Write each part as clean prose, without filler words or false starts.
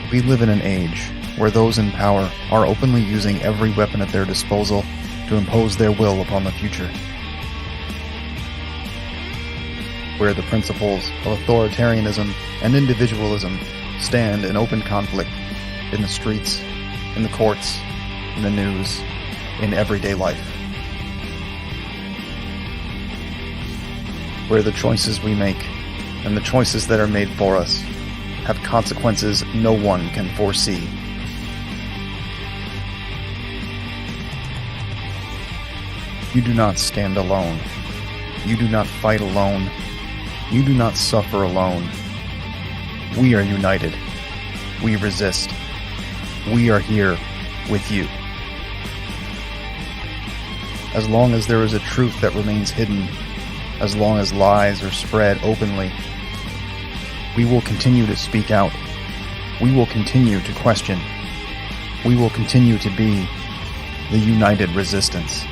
We live in an age where those in power are openly using every weapon at their disposal to impose their will upon the future. Where the principles of authoritarianism and individualism stand in open conflict in the streets, in the courts, in the news, in everyday life. Where the choices we make and the choices that are made for us have consequences no one can foresee. You do not stand alone. You do not fight alone. You do not suffer alone. We are united. We resist. We are here with you. As long as there is a truth that remains hidden, as long as lies are spread openly, we will continue to speak out. We will continue to question. We will continue to be the united resistance.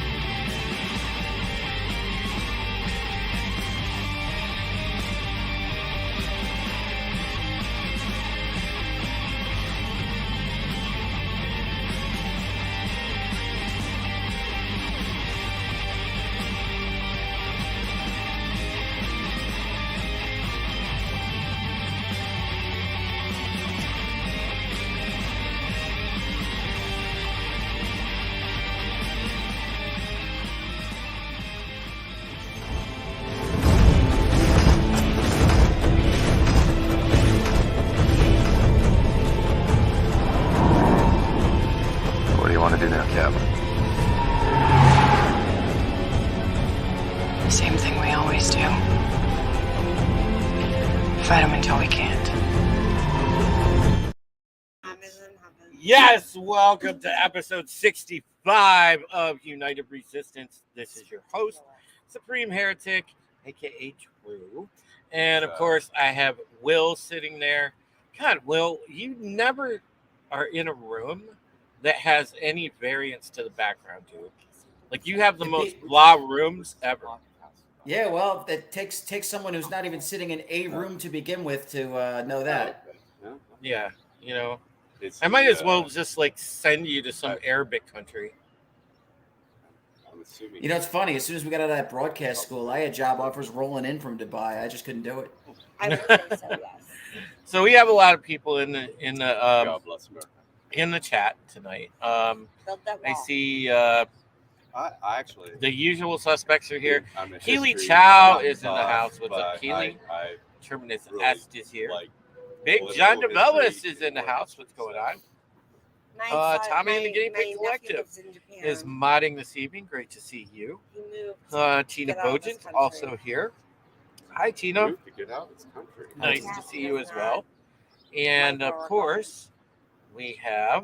Same thing we always do. Fight them until we can't. Yes, welcome to episode 65 of United Resistance. This is your host, Supreme Heretic, aka Drew. And of course, I have Will sitting there. God, Will, you never are in a room that has any variance to the background, dude. Like, you have the most blah rooms ever. Yeah, well, it takes someone who's not even sitting in a room to begin with to know that. Yeah, you know. I might as well just, like, send you to some Arabic country. You know, it's funny. As soon as we got out of that broadcast school, I had job offers rolling in from Dubai. I just couldn't do it. I would say so, yes. So we have a lot of people in the chat tonight. I see I actually the usual suspects are here. Keely Chow is in the house. What's up, Keely? Terminus Est is here. Big John DeVellis is in the house. What's going on? Nice, Tommy and the Guinea Pig Collective is modding this evening. Great to see you. Tina Bojans also here. Hi, Tina. Nice to see you as well. And of course, we have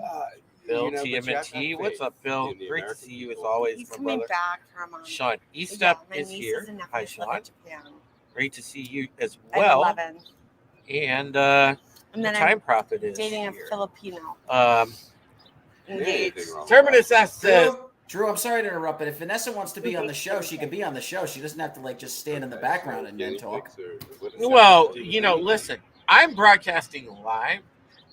Bill TMNT. What's up, Bill? Great to see you as always, He's my coming brother. back from Sean Eastup is here. Hi, Sean. Great to see you as well. And the then Time Prophet is dating here. a Filipino. Engaged. Anything wrong with Terminus S says, Drew, I'm sorry to interrupt, but if Vanessa wants to be on the show, she can be on the show. She doesn't have to like just stand in the background and talk. well, listen, I'm broadcasting live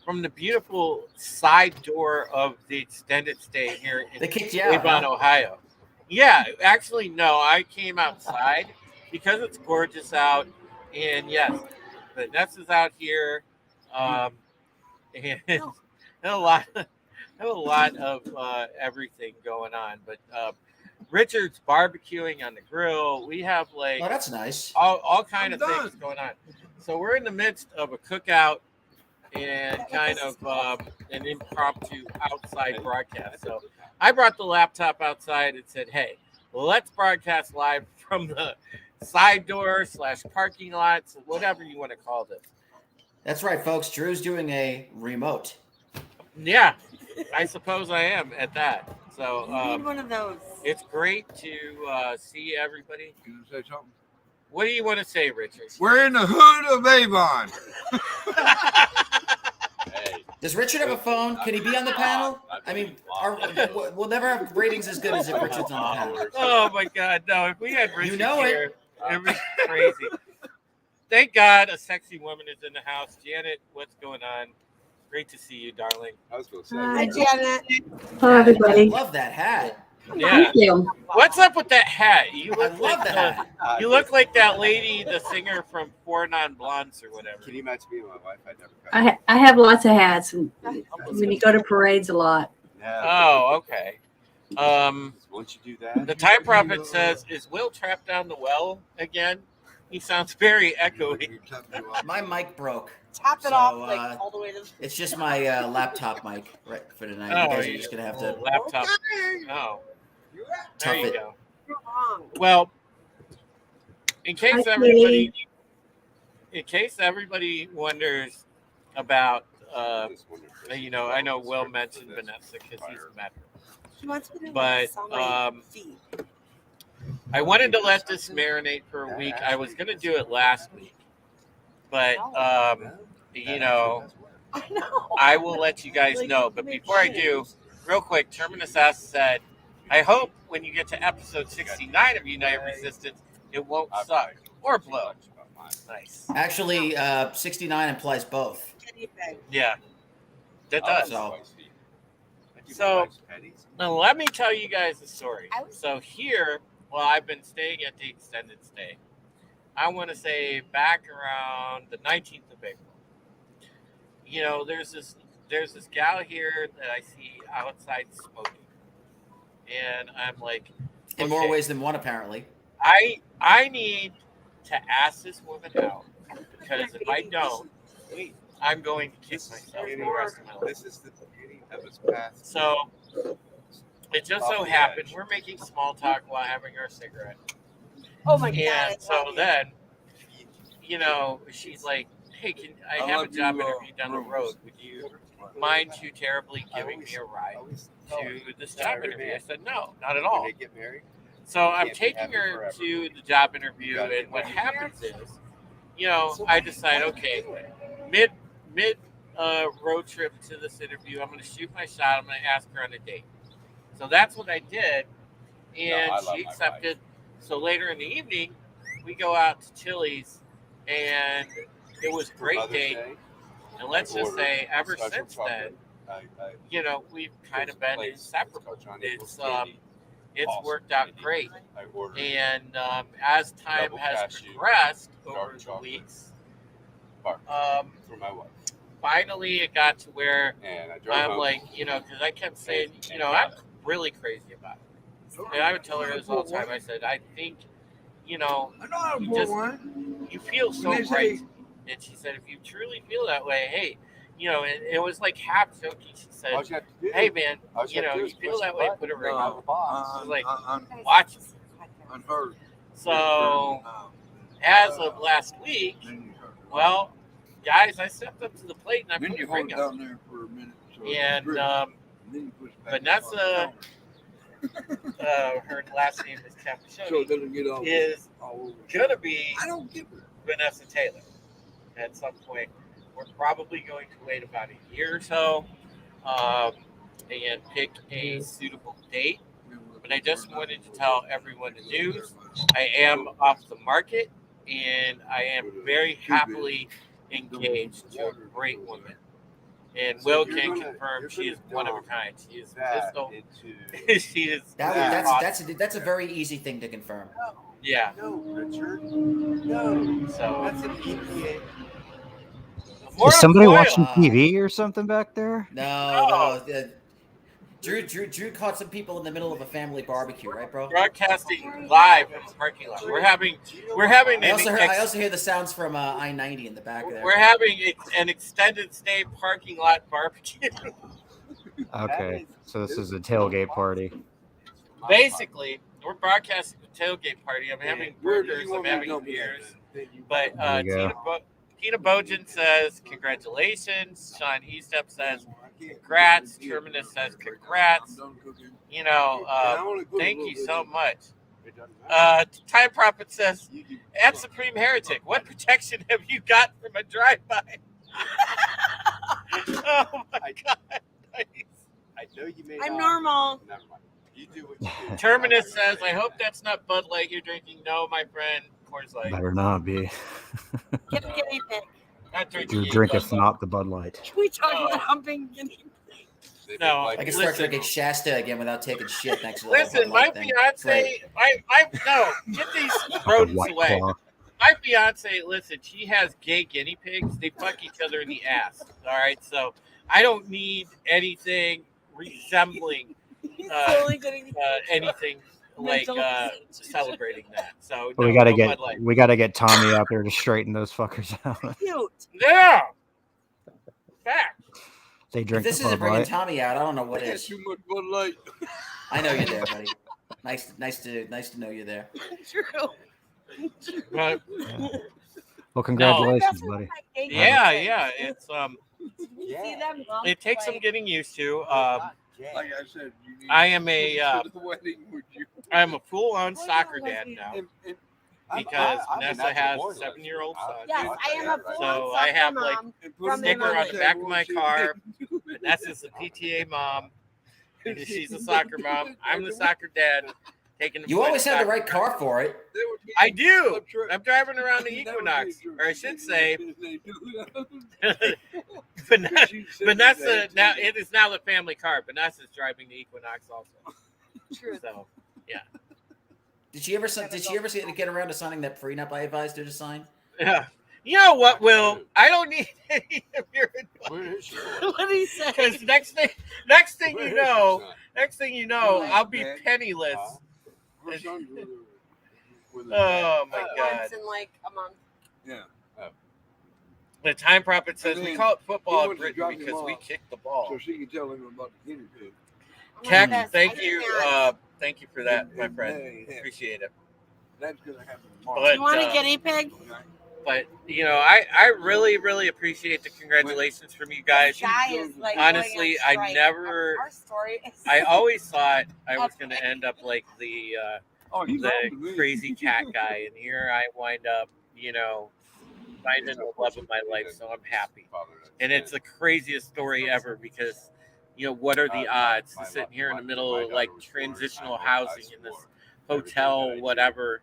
from the beautiful side door of the extended stay here in They kicked you out, Avon, huh? Ohio. Yeah, actually, no, I came outside because it's gorgeous out. And yes, Vanessa's out here. And a lot of everything going on. But Richard's barbecuing on the grill. We have like Oh, that's nice. all kind of things going on. So we're in the midst of a cookout and kind of an impromptu outside broadcast. So I brought the laptop outside and said, hey, let's broadcast live from the side door / parking lots, whatever you want to call this. That's right, folks. Drew's doing a remote. Yeah, I suppose I am at that. So You need one of those. it's great to see everybody. You want to say something? What do you want to say, Richard? We're in the hood of Avon. Hey, Does Richard have a phone? Can he be on the panel? I mean, we'll never have ratings as good as if Richard's on the panel. Oh my God, no! If we had Richard know it. here, it'd be crazy. Thank God, a sexy woman is in the house. Janet, what's going on? Great to see you, darling. I was going to say. Hi, Janet. Hello, I everybody. love that hat. Yeah. Thank you. What's up with that hat? You I look love like that the, hat. you look like that lady, the singer from Four Non Blondes or whatever. Can you match me and my wife? I never cut. I have lots of hats and when you go to parades a lot. Yeah, Oh, okay. once you do that, The Time Prophet says, "Is Will trapped down the well again?" He sounds very echoey. My mic broke. Tap it So, off like all the way to the It's just my laptop mic right for tonight. You guys are just gonna have to laptop. Oh, there tough you it. go. You're wrong. Well, in case Hi, everybody wonders about, this wonderful- I know Will mentioned Vanessa because he's met her. She wants me to But, sell my um, feet. I wanted to let this marinate for a week. I was going to do it last week, but I know. I will let you guys know. But before I do, real quick, Terminus S said, "I hope when you get to episode 69 of United Resistance, it won't suck or blow." Nice. Actually, 69 implies both. Guinea pig. Yeah, that I does. like spicy. I do So- like patties. Now, let me tell you guys a story. I was- So here, I've been staying at the extended stay. I want to say back around the 19th of April. There's this gal here that I see outside smoking, and I'm like, In more okay, ways than one, apparently. I need to ask this woman out because if I don't, I'm going to kick myself for the rest of my life. This is the beginning of his path. So it just so happened we're making small talk while having our cigarette. Oh my God. I And so love then, she's like, "Hey, I have a job interview down the road. Would you mind too terribly giving me a ride to this job interview?" I said, "No, not at all." When they get married, So I'm can't be taking happy her forever. to the job interview, gotta and get what married. happens is, I decide, okay, mid road trip to this interview, I'm going to shoot my shot. I'm going to ask her on a date. So that's what I did, and No, I love she my accepted. So later in the evening, we go out to Chili's, and it was a great Mother's date. Day, And let's just ordered say, ever special since then, chocolate. we've kind of been Place, inseparable. Coach It's candy. it's Awesome worked out candy. great. I ordered And as time Double has cashew, progressed dark over the chocolate. weeks, bark um, for my wife, finally it got to where and I drove I'm home. like, because I kept saying, I'm really crazy about it. And I would tell her this all the time. I said, I think, I know how to you pour just- one. you feel so When they great. say- And she said, if you truly feel that way, hey, and it was like half joking. She said, All you have to do- hey, man, all you have to do you is feel push that the way, button. put a ring No, on. box. Like, on watch it. her. So as of last week, well, guys, I stepped up to the plate and I Then put you a ring hold it on. down there for a minute. So And it's um, then you push it back Vanessa- on the counter. her last name is So Capuchoni, it doesn't get all is over. gonna be I don't give it. Vanessa Taylor at some point. We're probably going to wait about a year or so. and pick a suitable date. But I just wanted to tell everyone the news. I am off the market, and I am very happily engaged to a great woman. And Will can confirm she is one of a kind. She is pistol. She is. That's a very easy thing to confirm. Yeah. No, Richard. No. So. That's an EPA. More Is somebody oil. watching TV or something back there? No. Drew caught some people in the middle of a family barbecue, right, bro? Broadcasting live in the parking lot. We're having. I also hear the sounds from I-90 in the back there. We're having an extended stay parking lot barbecue. Okay, so this is a tailgate party. Basically, we're broadcasting the tailgate party. I'm having burgers. I'm having beers. But Tina Bojan says congratulations. Sean Eastep says congrats. Terminus says congrats. You know, thank you so much. Time Prophet says, at Supreme Heretic, what protection have you got from a drive-by? Oh my God. Nice. I know you may I'm not. normal. Never mind. You do what you do. Terminus says, I hope that's not Bud Light you're drinking. No, my friend. Coors Light. Better not be. Get a guinea pig. Not drinking. Drew, drinketh not the Bud Light. Can we talk about humping guinea pig? No, I can start drinking Shasta again without taking shit next to the Listen, Bud my Light thing. fiance, no, get these rodents White away. Claw. My fiance, listen, she has gay guinea pigs. They fuck each other in the ass. All right, so I don't need anything resembling Slowly getting anything like celebrating that. So But no, we gotta no get Bud Light. Tommy out there to straighten those fuckers out. cute. Yeah. Fact. They If drink this the isn't Bud bringing Light. Tommy out, I don't know what I got is. too much Bud Light. I know you're there, buddy. Nice to know you're there. True. But Well, congratulations, No. buddy. yeah, it's You see them bumps, it takes some like- getting used to. Like I said, you need I am a to the wedding, would you? I'm a full-on soccer dad now And because I mean, Vanessa that's has the a point. 7-year-old son. Yes, I am a full So I have, like, mom. put From sticker on the back of my Shit. car. Vanessa's the PTA mom. She's a soccer mom. I'm the soccer dad. Taking the You always have the soccer right car for it. They were taking I do. a trip. I'm driving around the They never Equinox, made or I should say, They do. Vanessa. She said Vanessa that. now it is now the family car. Vanessa's driving the Equinox also. True. So Did she ever get around to signing that prenup I advised her to sign? yeah. You know what, Will? I don't need any of your advice. Where is she? What did he say? Because next thing Where you is know, she, I'll be Dad. penniless. Her son's with her Oh my God. Once in like a month. Yeah. The Time Prophet says And we then call it he football in wants to Britain drop him because we off. kick the ball. So she can tell him about the guinea pig. I'm like Keck, this. thank I you. can't. Thank you for that, my Yeah, friend. yeah. Appreciate it. That's gonna happen tomorrow. But, You want a guinea pig? But you know, I really appreciate the congratulations from you guys. Guy is like Honestly, going on I strike. never- Our story is I always thought I was going to end up like the Oh, he's older than me. crazy cat guy, and here I wind up, you know, finding the love of my life. So I'm happy, and it's the craziest story ever because, you know, what are the odds to sitting here in the middle of like transitional housing in this hotel, whatever,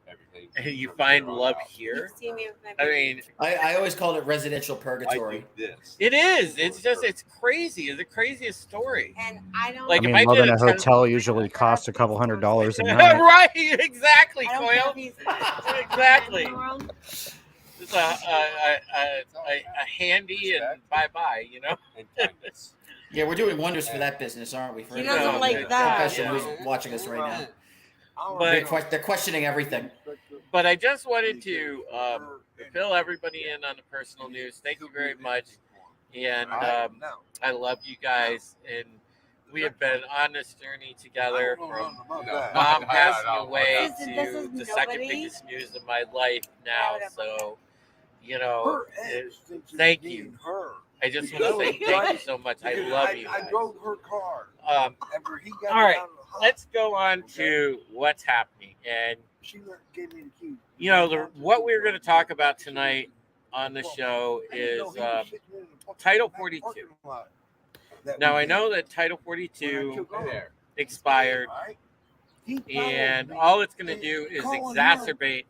and you find love here? You see me with my I baby. mean, I always called it residential I purgatory. do this. it is. It's just, it's crazy. It's the craziest story. And I don't. Like, I if mean, I living did in a a 10 hotel usually costs a couple $100 a night. Right, exactly, I don't care Coyle. if he's Exactly. in the world. Just a handy and bye-bye, you know? And kindness. Yeah, we're doing wonders for that business, aren't we? For He everybody doesn't like in the that. profession Yeah. who's watching us right now. But- They're questioning everything. But I just wanted to fill everybody in on the personal news. Thank you very much. And I love you guys. And we have been on this journey together from mom passing away This to is the second nobody. biggest news of my life now. whatever. So, you know, thank you. I just want to say thank you so much. I love you. I guys. drove her car. After he got all right, out of the hospital, let's go on to what's happening. And, she gave me the keys. you know, what we're going to talk about tonight on the show is Title 42. Now I know that Title 42 expired, and all it's going to do is exacerbate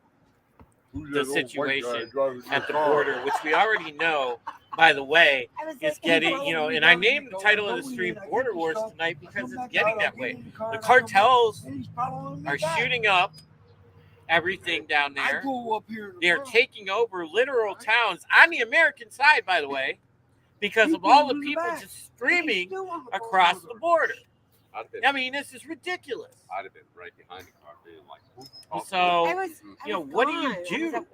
the situation at the border, which we already know, by the way, is getting, and I named the title of the stream Border Wars tonight because it's getting that way. The cartels are shooting up everything down there. They're taking over literal towns on the American side, by the way, because of all the people just streaming across the border. I mean, this is ridiculous. I'd have been right behind the car, being like, So, what do you do?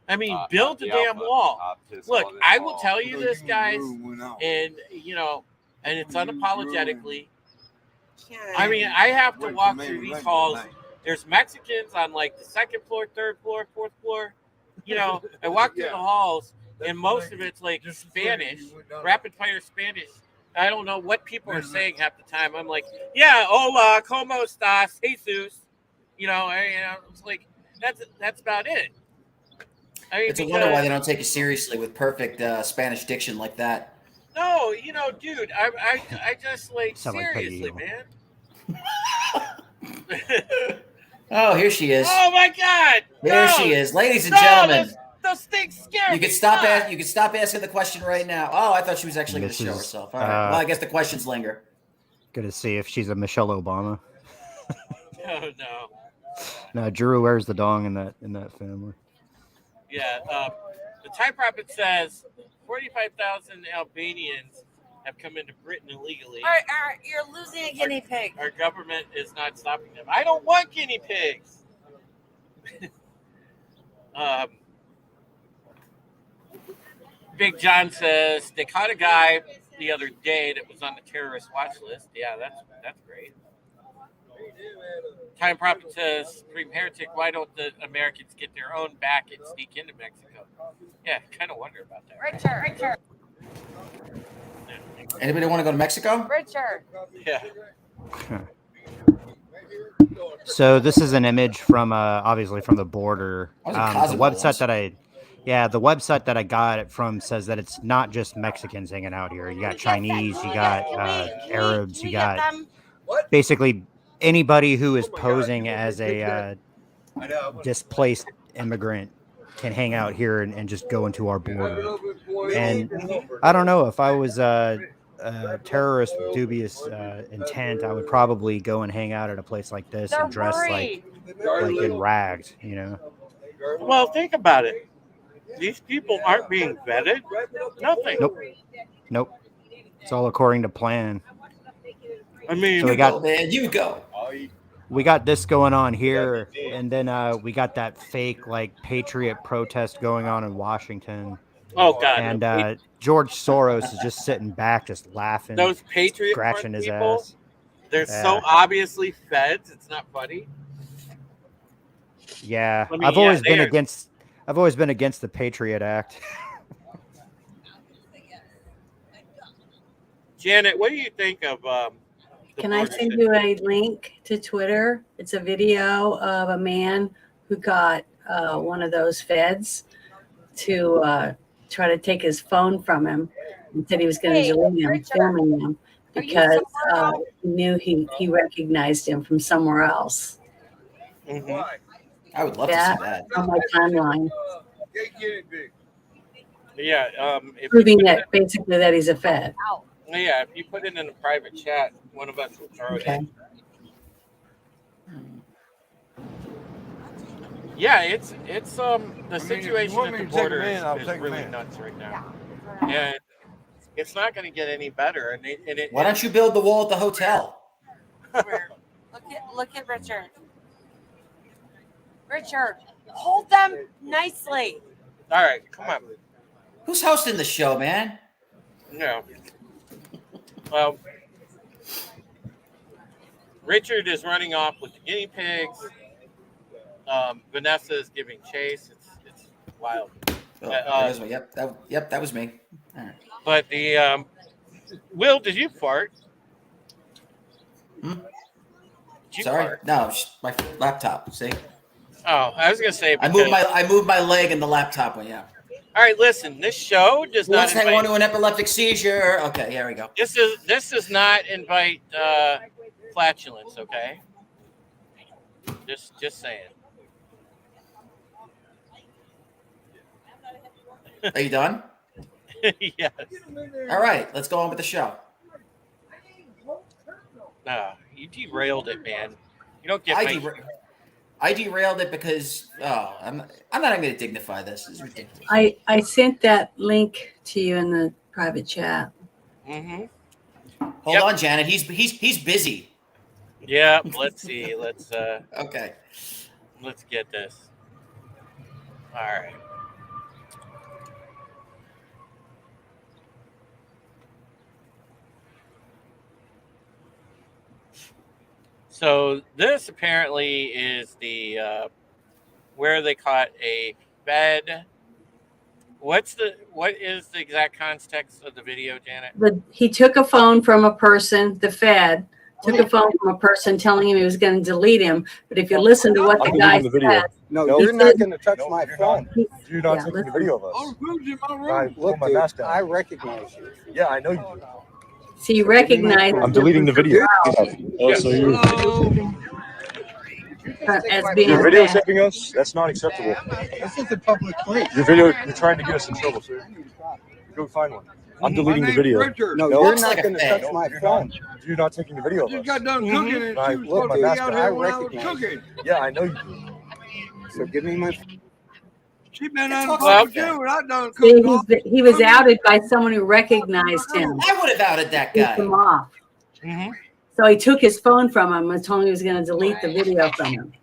I mean, build the damn wall. Look, I will tell you this, guys, and, and it's unapologetically. I mean, I have to walk through these halls. There's Mexicans on, like, the second floor, third floor, fourth floor. I walk through the halls, and most of it's, like, Spanish, rapid-fire Spanish. I don't know what people are saying half the time. I'm like, yeah, hola, ¿cómo estás, Jesus? It's like, that's about it. I mean, It's a wonder why they don't take you seriously with perfect Spanish diction like that. No, dude, I just, like, Sound like seriously, Peggy man. Oh, here she is. Oh, my God. There she is. Ladies and gentlemen. Those things scare me. You can stop asking the question right now. Oh, I thought she was actually going to show herself. All right. Well, I guess the questions linger. Good to see if she's a Michelle Obama. Oh, no. No, Drew wears the dong in that family. Yeah. The Time Prophet says 45,000 Albanians have come into Britain illegally. All right, you're losing a guinea pig. Our government is not stopping them. I don't want guinea pigs. Big John says they caught a guy the other day that was on the terrorist watch list. Yeah, that's great. Time Prophet says, Supreme Heretic, why don't the Americans get their own back and sneak into Mexico? Yeah, kind of wonder about that. Richard. Anybody want to go to Mexico? Richard. Yeah. So this is an image from obviously from the border. The website that I got it from says that it's not just Mexicans hanging out here. You got Chinese, you got Arabs, you got basically anybody who is posing as a displaced immigrant can hang out here and just go into our border. And I don't know, if I was a terrorist with dubious intent, I would probably go and hang out at a place like this and dress like in rags, Well, think about it. These people aren't being vetted. Nothing. Nope. It's all according to plan. I mean, So you go. We got this going on here, and then we got that fake patriot protest going on in Washington. Oh God! And George Soros is just sitting back, just laughing. Those patriot scratching his people, ass. They're so obviously feds. It's not funny. Yeah, I mean, I've always been against the Patriot Act. Janet, what do you think of? Can I send you a link to Twitter? It's a video of a man who got one of those feds to try to take his phone from him and said he was going to delete him, filming him because he knew he recognized him from somewhere else. Mm-hmm. I would love to see that on my timeline. Yeah, Proving that basically that he's a fed. Yeah, if you put it in a private chat, one of us will throw it in. Yeah, it's the situation at the border is really nuts right now. Yeah, it's not going to get any better. Why don't you build the wall at the hotel? Look at Richard. Richard, hold them nicely. All right, come on. Who's hosting the show, man? No. Well, Richard is running off with the guinea pigs. Vanessa is giving chase. It's wild. Yep, that was me. All right. But the Will, did you fart? Hmm? Did you Sorry, fart? no, it's my laptop. See, Oh, I was gonna say I moved my leg and the laptop went. Yeah. All right, listen. This show does not. Let's hang on to an epileptic seizure. Okay, here we go. This does not invite flatulence. Okay. Just saying. Are you done? Yes. All right, let's go on with the show. No, you derailed it, man. You don't get. I derailed it because I'm not even going to dignify this. This is ridiculous. I sent that link to you in the private chat. Mm-hmm. Hold on, Janet. He's busy. Yeah. Let's see. Let's Okay. Let's get this. All right. So this apparently is the where they caught a Fed. What is the exact context of the video, Janet? He took a phone from a person, the Fed took a phone from a person telling him he was going to delete him. But if you listen to what the guy said, No, you're not going to touch my phone. You're not taking the video of us. Oh, who's in my I room? pull my mask down. I recognize you. Yeah, I know you do. so you recognize I'm deleting the video. Oh, so you, as being your a video Fed. taping us? That's not acceptable. This is a public place. Your video, you're trying to get us in trouble, sir. Go find one. I'm deleting the video. Richard. No, No, you're looks not like a going to Fed. touch my You're phone. not. You're not taking the video of You us. got done cooking and I she was look, supposed my to be mask out on. here when I was recognize cooking. Yeah, I know you do. So give me my. She been It's on all cooking okay. too, and I done See, cooking. he was outed by someone who recognized him. I would have outed that Took guy. him off. Mm-hmm. So he took his phone from him and told him he was going to delete the video from him.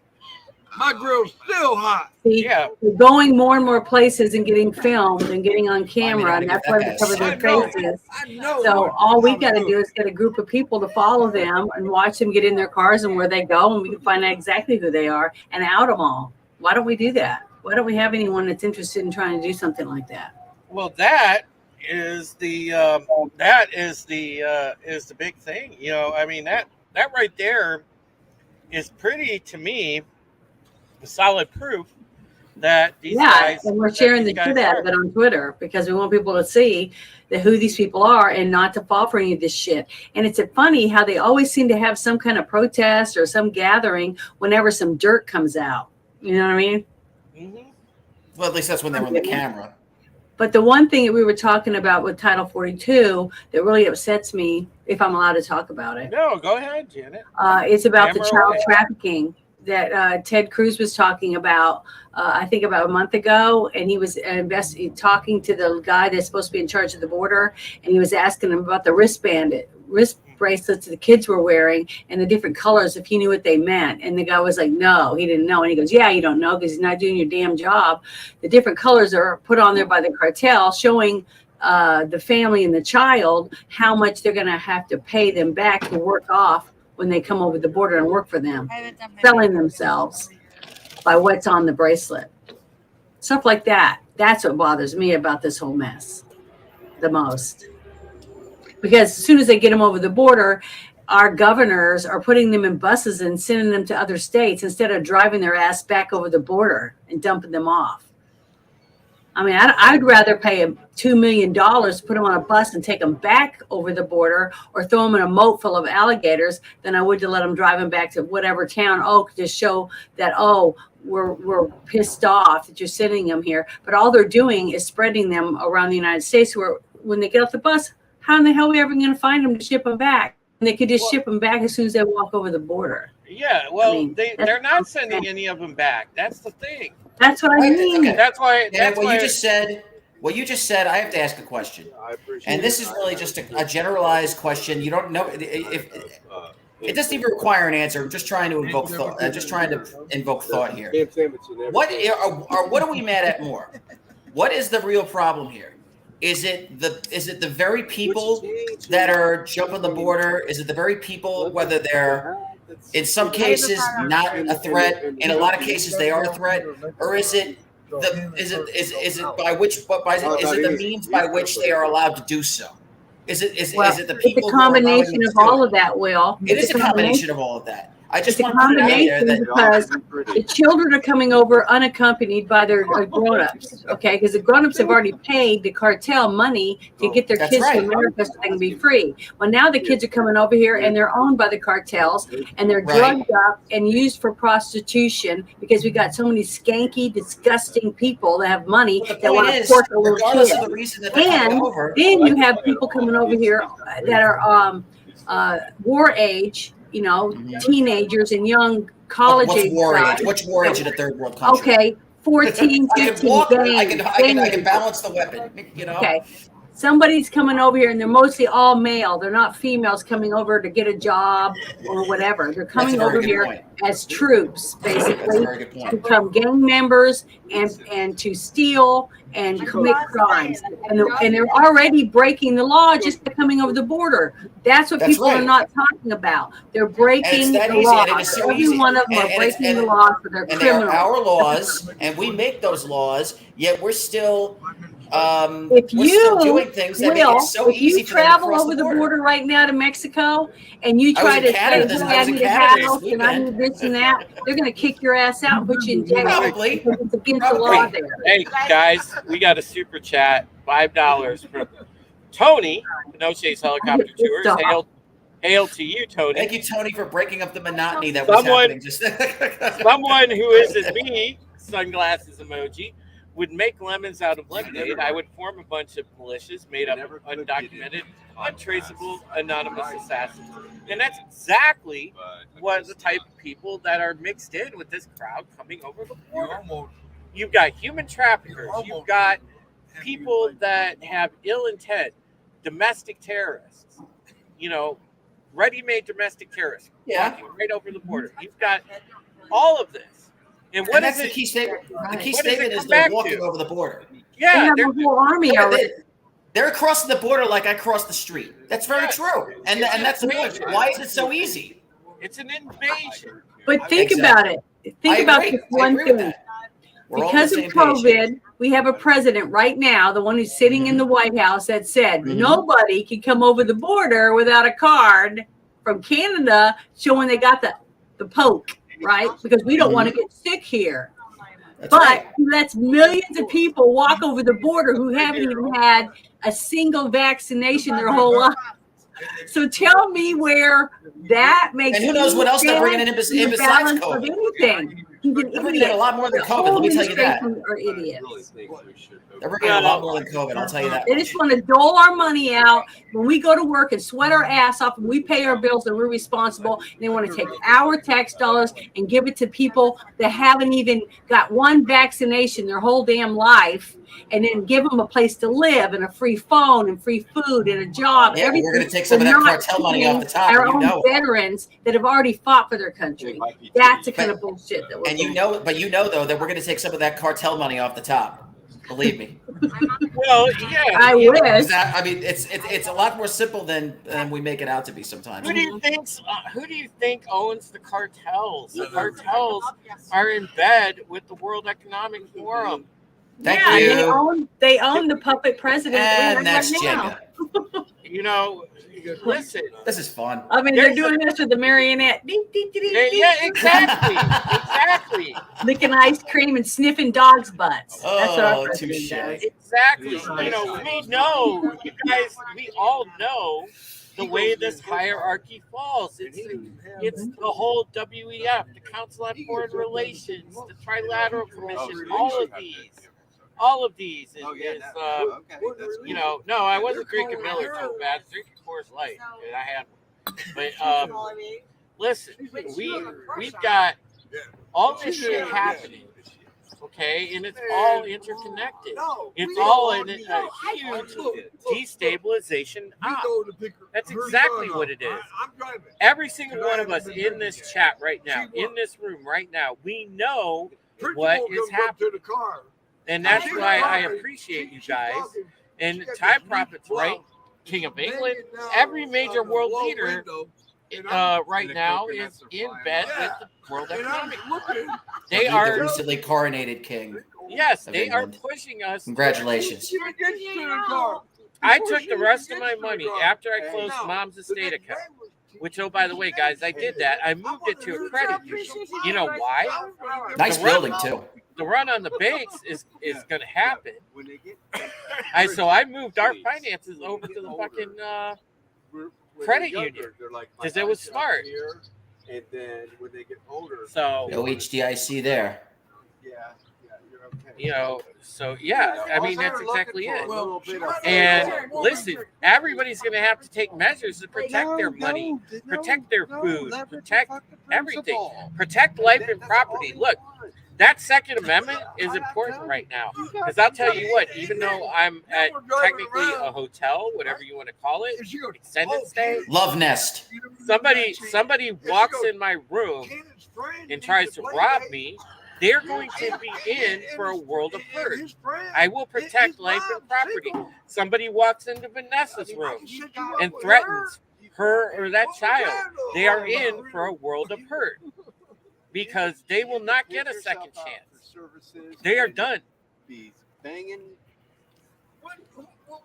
My grill's still hot. See, Yeah. they're going more and more places and getting filmed and getting on camera, and that's why they cover I their know. faces. I know. So all we got to do is get a group of people to follow them and watch them get in their cars and where they go, and we can find out exactly who they are and out them all. Why don't we do that? Why don't we have anyone that's interested in trying to do something like that? Well, that is the big thing. You know, I mean that right there is pretty, to me, solid proof that these guys. And we're sharing the these guys shit out of it on Twitter because we want people to see who these people are and not to fall for any of this shit. And it's funny how they always seem to have some kind of protest or some gathering whenever some dirt comes out. You know what I mean? Mm-hmm. Well, at least that's when they were on the camera. But the one thing that we were talking about with Title 42 that really upsets me, if I'm allowed to talk about it, No, go ahead, Janet. is about the Camera child away. trafficking that Ted Cruz was talking about, I think about a month ago. And he was talking to the guy that's supposed to be in charge of the border. And he was asking him about the wrist bracelets that the kids were wearing and the different colors, if he knew what they meant. And the guy was like, no, he didn't know. And he goes, yeah, you don't know because he's not doing your damn job. The different colors are put on there by the cartel showing the family and the child how much they're going to have to pay them back to work off when they come over the border and work for them, selling themselves by what's on the bracelet. Stuff like that. That's what bothers me about this whole mess the most. Because as soon as they get them over the border, our governors are putting them in buses and sending them to other states instead of driving their ass back over the border and dumping them off. I mean, I'd rather pay them $2 million to put them on a bus and take them back over the border or throw them in a moat full of alligators than I would to let them drive them back to whatever town, to show that, we're pissed off that you're sending them here. But all they're doing is spreading them around the United States where when they get off the bus, how in the hell are we ever going to find them to ship them back? And they could just ship them back as soon as they walk over the border. Yeah, well, I mean, they're not sending any of them back. That's the thing. That's what I mean. Okay. That's why. Yeah, That's why. what you just said, I have to ask a question. And this is really just a generalized question. You don't know if it doesn't even require an answer. I'm just trying to invoke thought. Thought here. What are we mad at more? What is the real problem here? Is it the very people that are jumping the border? Is it the very people, whether they're in some cases not a threat, in a lot of cases they are a threat, or is it the means by which they are allowed to do so? Is it the people? It's a combination of all of that, Will. It is a combination of all of that. I just It's a want to put it out there combination that because the children are coming over unaccompanied by their grown-ups, okay? Because the grown-ups have already paid the cartel money to get their That's kids right. to America so they can be free. Well, now the kids are coming over here and they're owned by the cartels and they're Right. drugged up and used for prostitution because we got so many skanky, disgusting people that have money But the that want point to is, force a little regardless kid. of the reason that they're coming And over, then you have people coming over here that are war age, you know, teenagers and young college what's age war guys. age? What's war age in a third world country? Okay, 14, I can 15 walk. I gangs. can balance the weapon. You know. Okay. Somebody's coming over here and they're mostly all male. They're not females coming over to get a job or whatever. They're coming That's a very over good here point. as troops, That's a basically, very good point. to become gang members and to steal and commit crimes. And they're already breaking the law just by coming over the border. That's what That's people are right. not talking about. They're And it's breaking that the easy, law. and it is so Every easy. one of them are And it's- breaking and- the law for their And they are criminals. our laws, and we make those laws. Yet we're still, If we're still you doing things that make will, it so if easy you for them to travel cross over the the border. border right now to Mexico and you I was try in to Canada say, this- hey, I I was in need a Canada this house and I weekend. need this and that, they're going to kick your ass out and put you in jail. Probably. Because it's against the law there. Hey guys, we got a super chat, $5 from Tony, Pinochet's Helicopter Tours. Hail to you, Tony. Thank you, Tony, for breaking up the monotony that was Someone- happening. Just Someone who isn't me, sunglasses emoji, would make lemons out of lemonade. I would form a bunch of militias made up of undocumented, untraceable, anonymous assassins. And that's exactly what the type of people that are mixed in with this crowd coming over the border. You've got human traffickers. You've got people that have ill intent, domestic terrorists, you know, ready-made domestic terrorists walking right over the border. You've got all of this. And what And is that's the it? key statement. The key What does it statement come is they're back walking to? over the border. They Yeah, have they're, a whole army already. They're crossing the border like I crossed the street. That's very true. And that's the point. Why is it so easy? it's an invasion. But think Exactly. about it. Think I about agree. this I one agree with thing. that. We're all on Because the of same page. COVID, we have a president right now, the one who's sitting in the White House, that said nobody can come over the border without a card from Canada showing they got the poke, right? Because we don't want to get sick here. That's But right. he lets millions of people walk over the border who haven't even had a single vaccination their whole life. So tell me where that makes. And who knows what else they're bringing in besides balance of COVID. anything. He's an They're bringing in a lot more than The COVID, whole let me tell you that. administration are idiots. They're bringing in a lot more than COVID, I'll tell you that. They just want to dole our money out when we go to work and sweat our ass off and we pay our bills and we're responsible. And they want to take our tax dollars and give it to people that haven't even got one vaccination their whole damn life, and then give them a place to live and a free phone and free food and a job. Yeah, everything. we're going to take some of We're that not cartel money off the top. Our and own you know it. veterans that have already fought for their country. That's the kind of bullshit that we're And you know, but you know though that we're going to take some of that cartel money off the top. Believe me. Well, yeah. I you know, wish. I mean, it's a lot more simple than we make it out to be sometimes. Who do you think owns the cartels? The cartels are in bed with the World Economic Forum. Thank yeah, you. they own the puppet president. And right that's now. Jenga. You know, listen. This is fun. I mean, they're doing this with the marionette. Ding, ding, ding, ding, Yeah, ding. exactly. Exactly. Licking ice cream and sniffing dogs' butts. That's what our Oh, president touche. does. Exactly. You know, we know, you guys, we all know the way this hierarchy falls. It's the whole WEF, the Council on Foreign Relations, the Trilateral Commission, all of these is you know, no, I wasn't drinking Miller so bad. I was drinking Coors Light, and I had one. But listen, we've got all this shit happening, okay, and it's all interconnected. It's all in a huge destabilization op. That's exactly what it is. Every single one of us in this chat right now, in this room right now, we know what is happening. And that's why I appreciate you guys. And Ty Prophet's right, King of England, every major world leader right now is in bed with the World Economic Forum. They The are recently coronated king. Yes, of they are England. pushing us. Congratulations. I took the rest of my money after I closed Mom's estate account. which, oh, by the way, guys, I did that. I moved it to a credit union. You know why? Nice building too. The run on the banks is going to happen. So I moved our finances over to the fucking credit union because it was smart. And then when they get older, So No HDIC there. yeah, you're okay. you know, so yeah, I mean that's exactly it. And listen, everybody's going to have to take measures to protect their money, protect their food, protect everything, protect life and property. Look, that Second Amendment is important right now because I'll tell you what, even though I'm at technically a hotel, whatever you want to call it, extended stay, Love Nest. somebody walks in my room and tries to rob me, they're going to be in for a world of hurt. I will protect life and property. Somebody walks into Vanessa's room and threatens her or that child, they are in for a world of hurt because they will not get a second chance. They are done.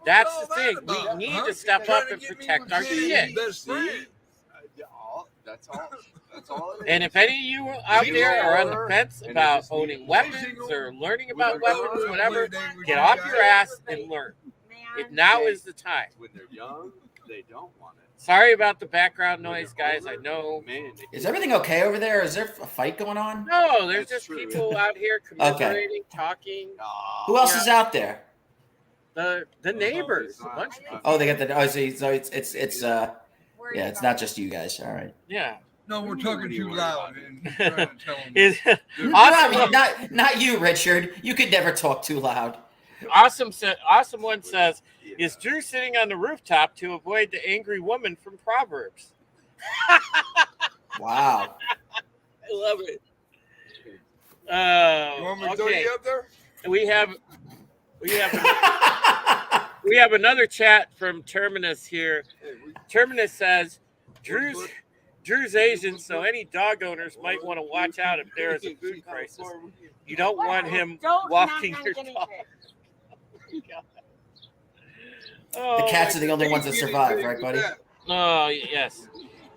That's the thing. We need to step up and protect our shit. That's all. And if any of you out there are on the fence about owning weapons or learning about weapons, whatever, get off your ass and learn. Now is the time. When they're young, they don't want it. Sorry about the background noise, guys. I know. Is everything okay over there? Is there a fight going on? No, there's just people out here commiserating, talking. Who else is out there? The neighbors, a bunch of people. Oh, they got the. Oh, so it's yeah, it's not just you guys. All right. Yeah. No, we're talking too loud. And trying to tell them. Is Awesome. Not you, Richard. You could never talk too loud. Awesome one says, is Drew sitting on the rooftop to avoid the angry woman from Proverbs? Wow. I love it. You want me to throw you up there? We have another chat from Terminus here. Terminus says, Drew's Asian, so any dog owners might want to watch out if there is a food crisis. You don't want him walking your dog. The cats are the only ones that survive, right, buddy? Oh, yes.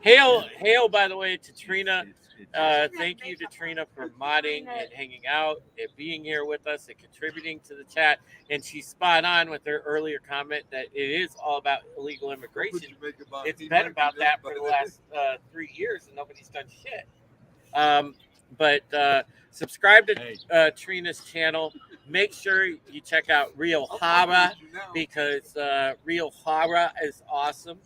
Hail, by the way, to Trina. Thank you to Trina for modding and hanging out and being here with us and contributing to the chat. And she's spot on with her earlier comment that it is all about illegal immigration. It's been about that for the last 3 years and nobody's done shit. But subscribe to Trina's channel. Make sure you check out Real Hara because Real Hara is awesome.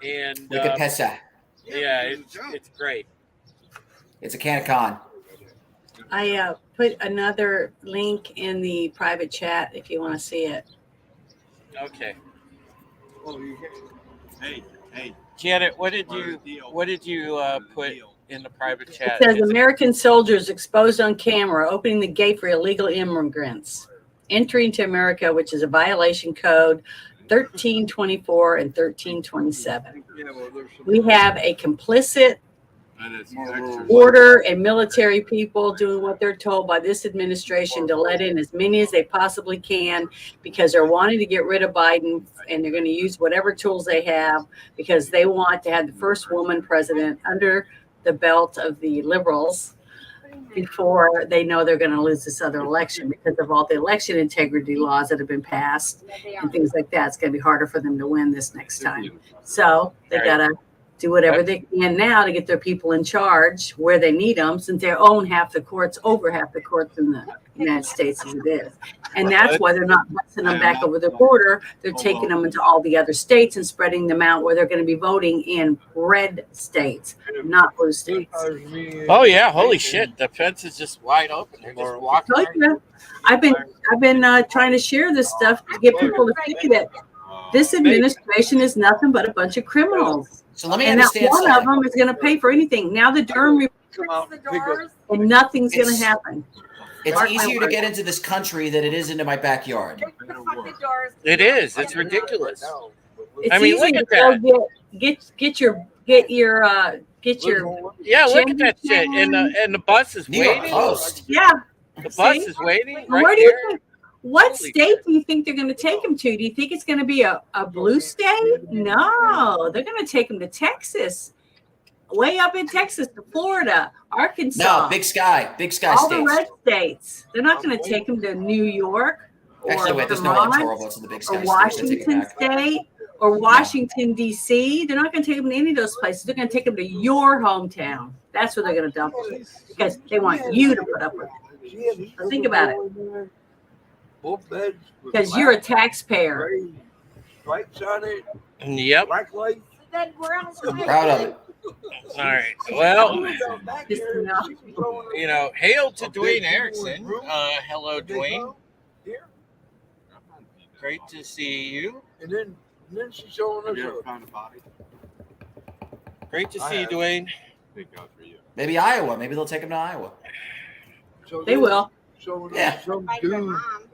And Wikipedia. yeah, it's great. It's a can of con. I put another link in the private chat if you want to see it. Okay. Hey. Janet, what did you put in the private chat? It says American soldiers exposed on camera opening the gate for illegal immigrants entering to America, which is a violation code 1324 and 1327. We have a complicit border and military people doing what they're told by this administration to let in as many as they possibly can because they're wanting to get rid of Biden and they're going to use whatever tools they have because they want to have the first woman president under the belt of the liberals before they know they're going to lose this other election because of all the election integrity laws that have been passed and things like that. It's going to be harder for them to win this next time. So they got to do whatever they can now to get their people in charge where they need them since they own over half the courts in the United States as it is. And that's why they're not busing them back over the border. They're taking them into all the other states and spreading them out where they're going to be voting in red states, not blue states. Oh yeah, holy shit! The fence is just wide open. They're just walking. I've been trying to share this stuff to get people to think that this administration is nothing but a bunch of criminals. So let me and understand. Not one of them is going to pay for anything. Now the Durham and nothing's going to happen. It's easier to get into this country than it is into my backyard. It is. It's ridiculous. It's I mean, look at that. Get your. Yeah, look at that shit. And the bus is New York waiting. Post. Yeah. The bus is waiting. Where Right do you think? What Holy state do you think they're going to take him to? Do you think it's going to be a blue state? No, they're going to take him to Texas, way up in Texas, to Florida, Arkansas. No, Big Sky all states. the red states. They're not going to take him to New York or Actually, wait, there's no Vermont electoral votes in the Big Sky or states. They take it Washington back. State or Washington, D.C. They're not going to take him to any of those places. They're going to take him to your hometown. That's where they're going to dump him because they want you to put up with it. So think about it. Both beds with Because you're a black, taxpayer. gray stripes on it, Yep. black lights. Then we're on I'm proud of it. All right. Well, Just enough. you know, hail to Dwayne Erickson. Hello, Dwayne. Here, Great to see you. and then she's showing us a found a body? Great to I see you, have. Dwayne. Thank God for you. Maybe Iowa. Maybe they'll take him to Iowa. so They will. showing Yeah. us some dude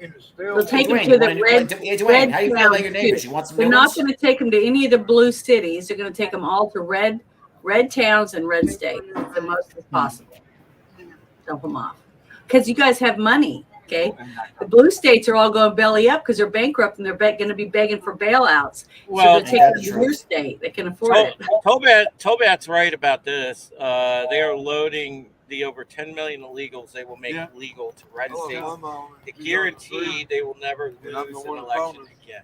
in the stale. They'll take him Dwayne, to the Hey, Dwayne, red how you feel about your towns, neighbors? too. You want some They're new not ones? going to take them to any of the blue cities. They're going to take them all to red towns and red states the most as possible. Dump them off because you guys have money. Okay, the blue states are all going belly up because they're bankrupt and they're going to be begging for bailouts. Well, so they're taking that's to true. your state. They can afford it. Tobat's right about this. They are loading the over 10 million illegals they will make legal to red states to guarantee they will never lose an election again.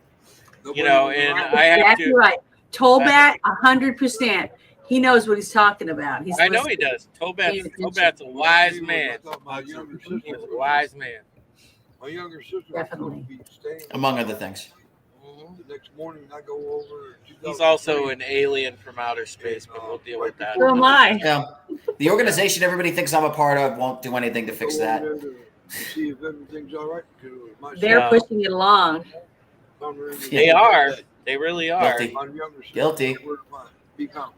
You know, and I have Exactly to. right. Tobat, 100%. He knows what he's talking about. I know he does. Tobat's a wise man. He's a wise man. My younger sister Definitely. would be staying Among other things. the next morning. I go over. He's also an alien from outer space, but we'll deal with that. So am I. Yeah. The organization everybody thinks I'm a part of won't do anything to fix that. See if everything's all right. 'cause my They're Yeah. pushing it along. son- They are. They really are. Guilty. My younger sister, Guilty. word of mine, be calm.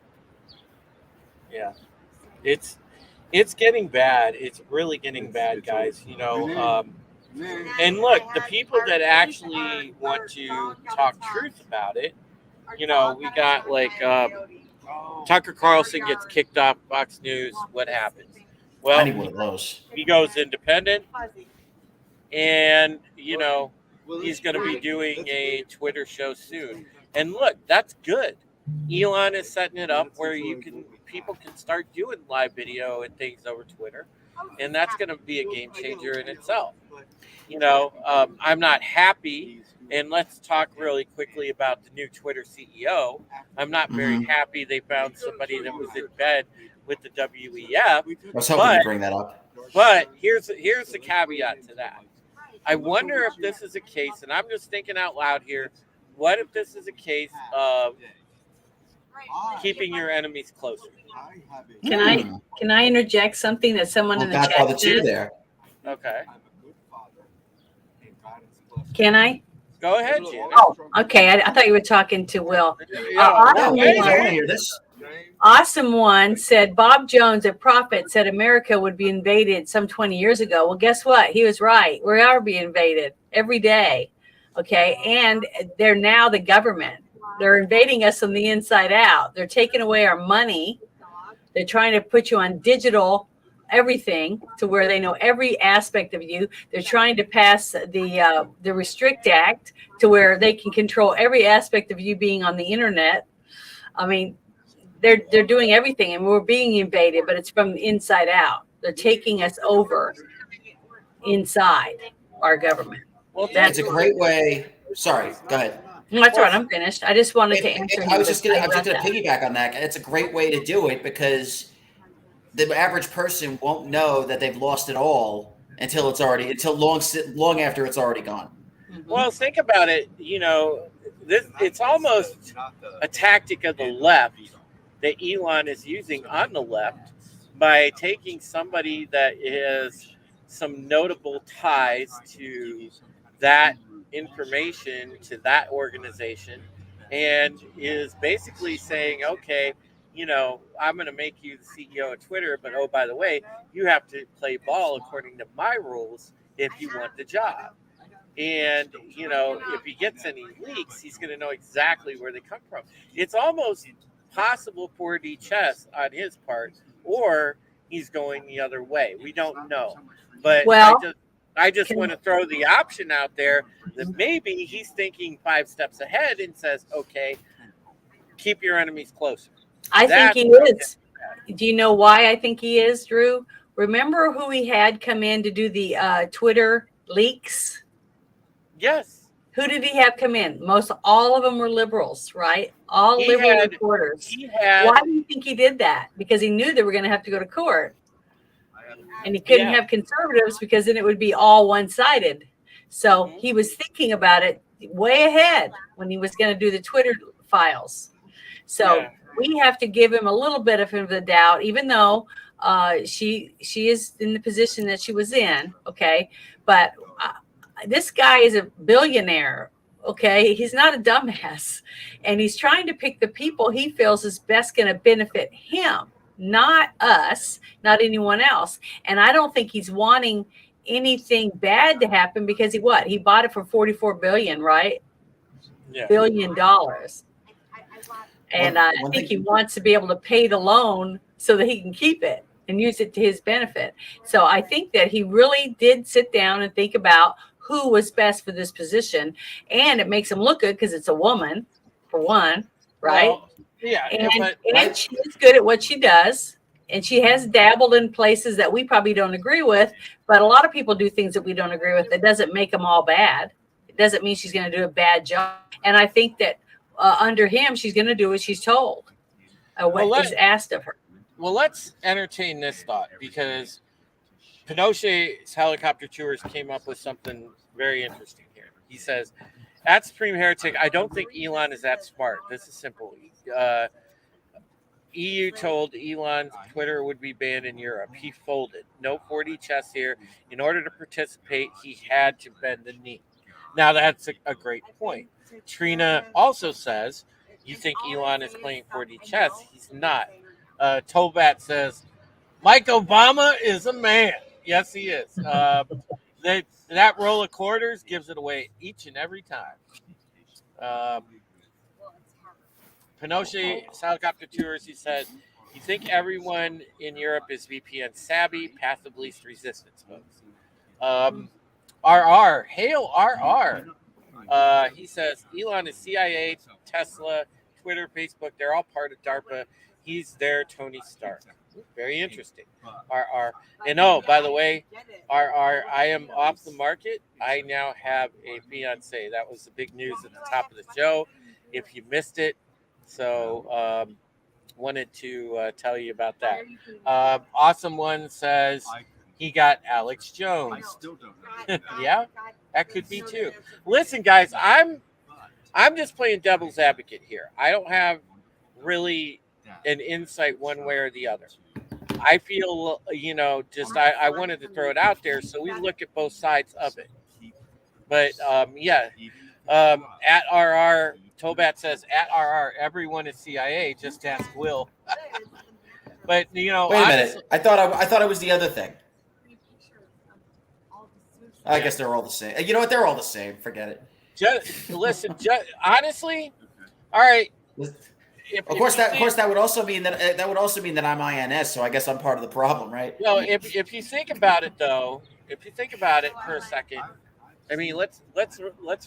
Yeah. It's getting bad. It's really getting bad, guys. You know, and look, the people that actually want to talk truth about it, you know, we got like Tucker Carlson gets kicked off Fox News. What happens? I Well, need one of those. he goes independent, and you know he's going to be doing a Twitter show soon. And look, that's good. Elon is setting it up where people can start doing live video and things over Twitter, and that's going to be a game changer in itself. You know, I'm not happy, and let's talk really quickly about the new Twitter CEO. I'm not very happy they found somebody that was in bed with the WEF. I was hoping to bring that up. But here's the caveat to that. I wonder if this is a case, and I'm just thinking out loud here. What if this is a case of keeping your enemies closer? Can I interject something that someone Well, in the Godfather chat 2 said? there. Okay, Can I? go ahead, Janet. Oh, okay. I thought you were talking to Will. Yeah, No, hey, I want to hey. hear this. Awesome One said Bob Jones, a prophet, said America would be invaded some 20 years ago. Well, guess what? He was right. We are being invaded every day. Okay. And they're now the government. They're invading us from the inside out. They're taking away our money. They're trying to put you on digital everything to where they know every aspect of you. They're trying to pass the Restrict Act to where they can control every aspect of you being on the internet. I mean, they're doing everything, and we're being invaded, but it's from the inside out. They're taking us over inside our government. Well, It's a great way. Sorry, go ahead. That's right. I'm finished. I just wanted to answer. I was just gonna about that. piggyback on that. It's a great way to do it because the average person won't know that they've lost it all until long after it's already gone. Well, think about it. You know, it's almost a tactic of the left that Elon is using on the left by taking somebody that has some notable ties to that information, to that organization, and is basically saying, okay, you know, I'm going to make you the CEO of Twitter, but oh, by the way, you have to play ball according to my rules if you want the job. And, you know, if he gets any leaks, he's going to know exactly where they come from. It's almost possible 4D chess on his part, or he's going the other way. We don't know. But Well, I just want to throw the option out there that maybe he's thinking 5 steps ahead and says, okay, keep your enemies closer. I think he is. Do you know why I think he is, Drew? Remember who he had come in to do the Twitter leaks? Yes. Who did he have come in? All of them were liberals, right? All liberal reporters. Why do you think he did that? Because he knew they were going to have to go to court. And he couldn't have conservatives because then it would be all one-sided. So he was thinking about it way ahead when he was going to do the Twitter files. So we have to give him a little bit of the doubt, even though she is in the position that she was in. Okay. But this guy is a billionaire. Okay. He's not a dumbass. And he's trying to pick the people he feels is best going to benefit him. Not us, not anyone else. And I don't think he's wanting anything bad to happen because he bought it for $44 billion, right? Yeah. $1 billion. And I think he wants to be able to pay the loan so that he can keep it and use it to his benefit. So I think that he really did sit down and think about who was best for this position. And it makes him look good because it's a woman, for one, right? Well, yeah, and she is good at what she does, and she has dabbled in places that we probably don't agree with. But a lot of people do things that we don't agree with. That doesn't make them all bad. It doesn't mean she's going to do a bad job. And I think that under him, she's going to do what she's told, what is asked of her. Well, let's entertain this thought because Pinochet's helicopter tours came up with something very interesting here. He says, "At Supreme Heretic, I don't think Elon is that smart. This is simple. EU told Elon Twitter would be banned in Europe. He folded. No 4D chess here. In order to participate, he had to bend the knee." Now, that's a great point. Trina also says, you think Elon is playing 4D chess. He's not. Tobat says, Mike Obama is a man. Yes, he is. That roll of quarters gives it away each and every time. Pinochet's helicopter tours, he said, you think everyone in Europe is VPN savvy, path of least resistance, folks. RR, hail RR. He says, Elon is CIA, Tesla, Twitter, Facebook. They're all part of DARPA. He's their Tony Stark. Very interesting. RR. And by the way, RR, I am off the market. I now have a fiance. That was the big news at the top of the show. If you missed it, so wanted to tell you about that. Awesome One says he got Alex Jones. Yeah, that could be too. Listen, guys, I'm just playing devil's advocate here. I don't have really an insight one way or the other. I feel, I wanted to throw it out there so we look at both sides of it. But at RR, Tobat says, at RR, everyone is CIA. Just ask Will. But wait a minute. I thought it was the other thing. I guess they're all the same. You know what? They're all the same. Forget it. Honestly, all right. Of course, that would also mean that I'm INS. So I guess I'm part of the problem, right? Well, if you think about it, though, for a second, I mean, let's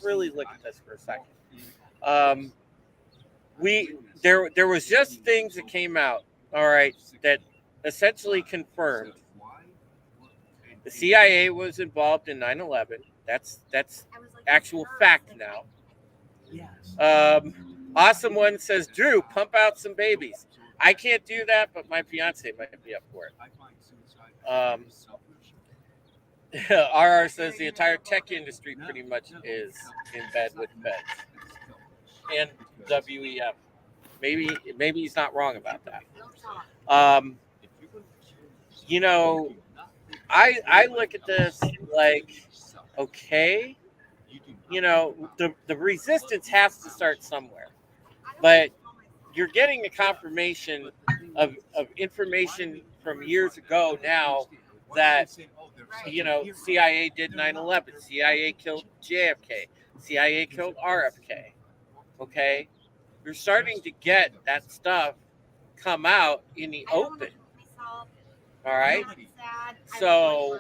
really look at this for a second. There was just things that came out, all right, that essentially confirmed the CIA was involved in 9/11. That's actual fact now. Awesome One says, Drew, pump out some babies. I can't do that, but my fiance might be up for it. RR says the entire tech industry pretty much is in bed with feds and WEF. Maybe he's not wrong about that. I look at this like, okay, the resistance has to start somewhere, but you're getting a confirmation of information from years ago now that, CIA did 9/11, CIA killed JFK, CIA killed RFK. Okay. You're starting to get that stuff come out in the open. All right. So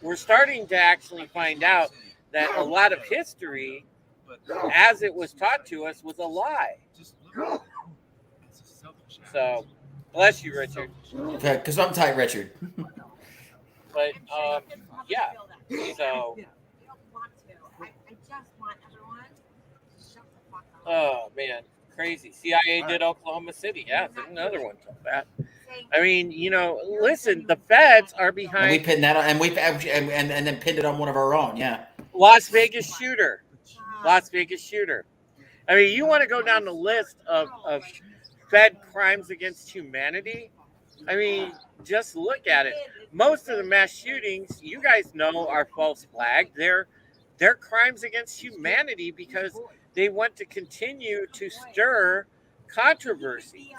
we're starting to actually find out that a lot of history, as it was taught to us, was a lie. So, bless you, Richard. Okay, because I'm tight, Richard. But yeah, so. Oh man, crazy. CIA did Oklahoma City. Yeah, there's another one to that. I mean, listen, the feds are behind. And we pinned that on, and then pinned it on one of our own. Yeah. Las Vegas shooter. I mean, you want to go down the list of Fed crimes against humanity? I mean, just look at it. Most of the mass shootings, you guys know, are false flag. They're crimes against humanity because they want to continue to stir controversy.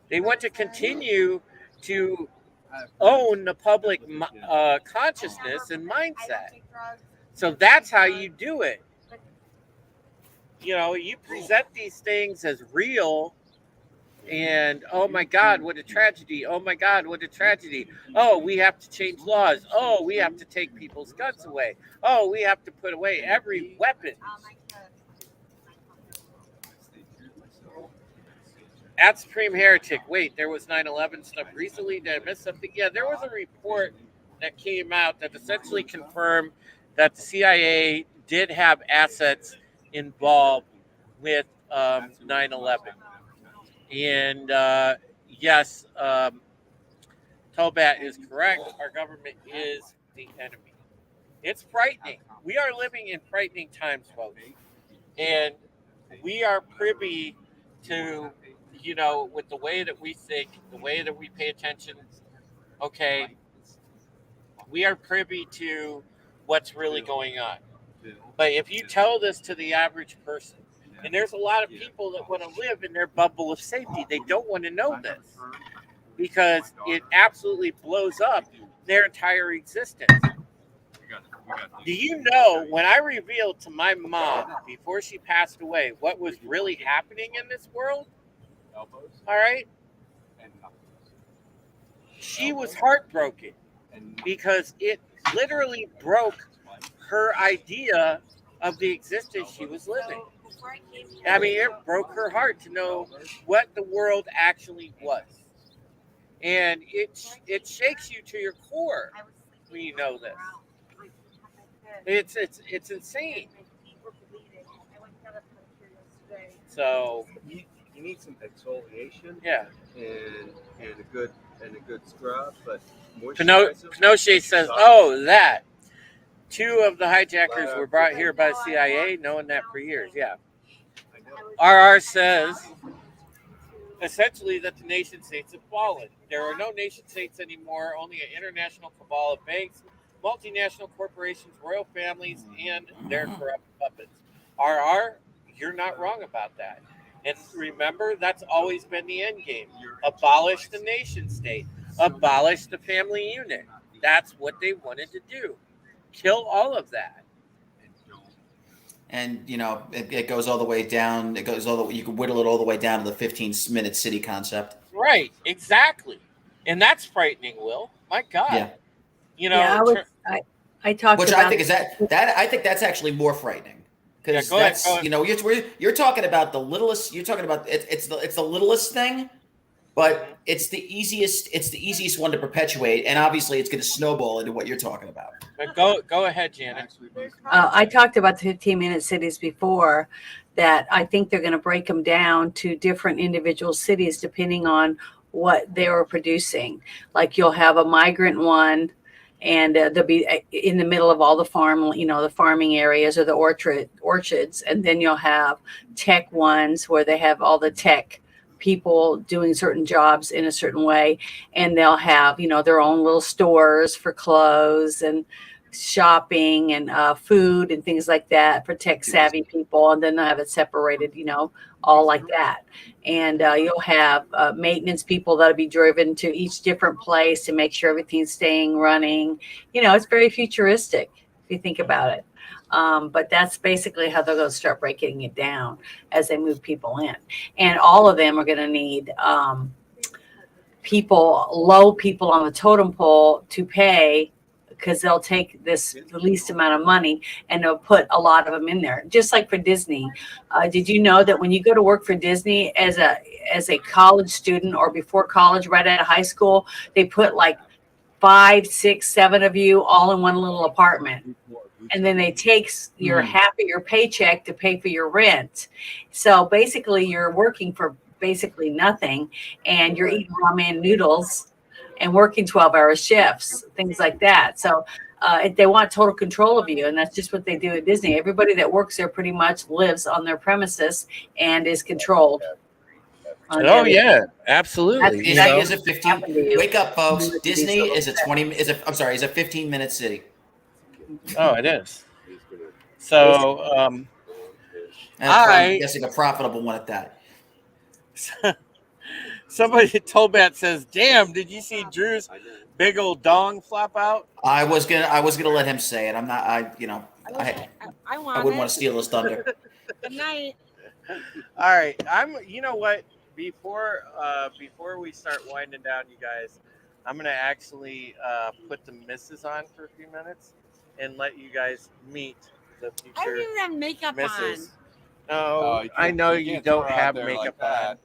They want to continue to own the public consciousness and mindset. So that's how you do it. You present these things as real, and oh my God, what a tragedy. Oh my God, what a tragedy. Oh, we have to change laws. Oh, we have to take people's guns away. Oh, we have to put away every weapon. At Supreme Heretic, wait, there was 9/11 stuff recently. Did I miss something? Yeah, there was a report that came out that essentially confirmed that the CIA did have assets involved with 9/11. And yes, Tobat is correct. Our government is the enemy. It's frightening. We are living in frightening times, folks. And we are privy to, with the way that we think, the way that we pay attention, okay, we are privy to what's really going on. But if you tell this to the average person, and there's a lot of people that want to live in their bubble of safety, they don't want to know this because it absolutely blows up their entire existence. Do you know, when I revealed to my mom before she passed away what was really happening in this world? All right. She was heartbroken because it literally broke her idea of the existence she was living. I mean, it broke her heart to know what the world actually was. And it shakes you to your core when you know this. It's insane. So you need some exfoliation. Yeah. And a good scrub, but Pinochet says, "Oh, that 2 of the hijackers were brought here by the CIA, knowing that for years." Yeah. RR says essentially that the nation states have fallen. There are no nation states anymore, only an international cabal of banks, multinational corporations, royal families, and their corrupt puppets. RR, you're not wrong about that. And remember, that's always been the end game. Abolish the nation state. Abolish the family unit. That's what they wanted to do. Kill all of that. And, it goes all the way down. You can whittle it all the way down to the 15-minute city concept. Right, exactly. And that's frightening, Will. My God. Yeah. I talked Which about I think is that I think that's actually more frightening. Because go ahead. You're talking about the littlest. You're talking about it's the littlest thing, but it's the easiest one to perpetuate, and obviously it's going to snowball into what you're talking about. But go ahead, Janet. I talked about the 15-minute cities before. That I think they're going to break them down to different individual cities depending on what they were producing. Like you'll have a migrant one. And they'll be in the middle of all the the farming areas or the orchards. And then you'll have tech ones where they have all the tech people doing certain jobs in a certain way. And they'll have, their own little stores for clothes and shopping and food and things like that for tech savvy people. And then they'll have it separated, all like that. And you'll have maintenance people that'll be driven to each different place to make sure everything's staying running. It's very futuristic if you think about it. But that's basically how they're going to start breaking it down as they move people in. And all of them are going to need low people on the totem pole to pay because they'll take the least amount of money and they'll put a lot of them in there. Just like for Disney. Did you know that when you go to work for Disney as a college student or before college, right out of high school, they put like 5, 6, 7 of you all in one little apartment. And then they take your half of your paycheck to pay for your rent. So basically you're working for basically nothing, and you're eating ramen noodles and working 12-hour shifts, things like that. So they want total control of you, and that's just what they do at Disney. Everybody that works there pretty much lives on their premises and is controlled. Oh yeah, absolutely. Disney is a 15. Wake up, folks! Disney is a 20. Is a 15-minute city. Oh, it is. So I'm guessing a profitable one at that. Somebody Tobat says, "Damn, did you see Drew's big old dong flop out?" I was gonna let him say it. I'm not. I wouldn't want to steal his thunder. Good night. All right, You know what? Before we start winding down, you guys, I'm gonna actually put the misses on for a few minutes and let you guys meet the future. I don't even have makeup misses. on. No, I know you don't have makeup on.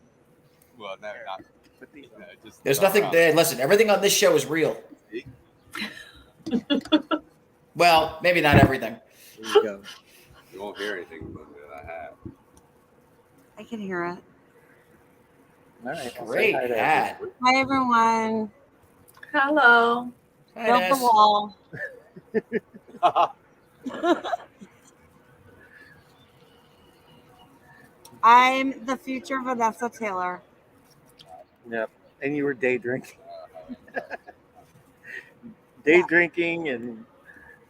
Well, no, not. There's nothing there. Listen, everything on this show is real. Well, maybe not everything. There you go. You won't hear anything that I have. I can hear it. All right, Great hat. Hi, everyone. Hello. Build the wall. I'm the future Vanessa Taylor. Yep, and you were day drinking. Day drinking and.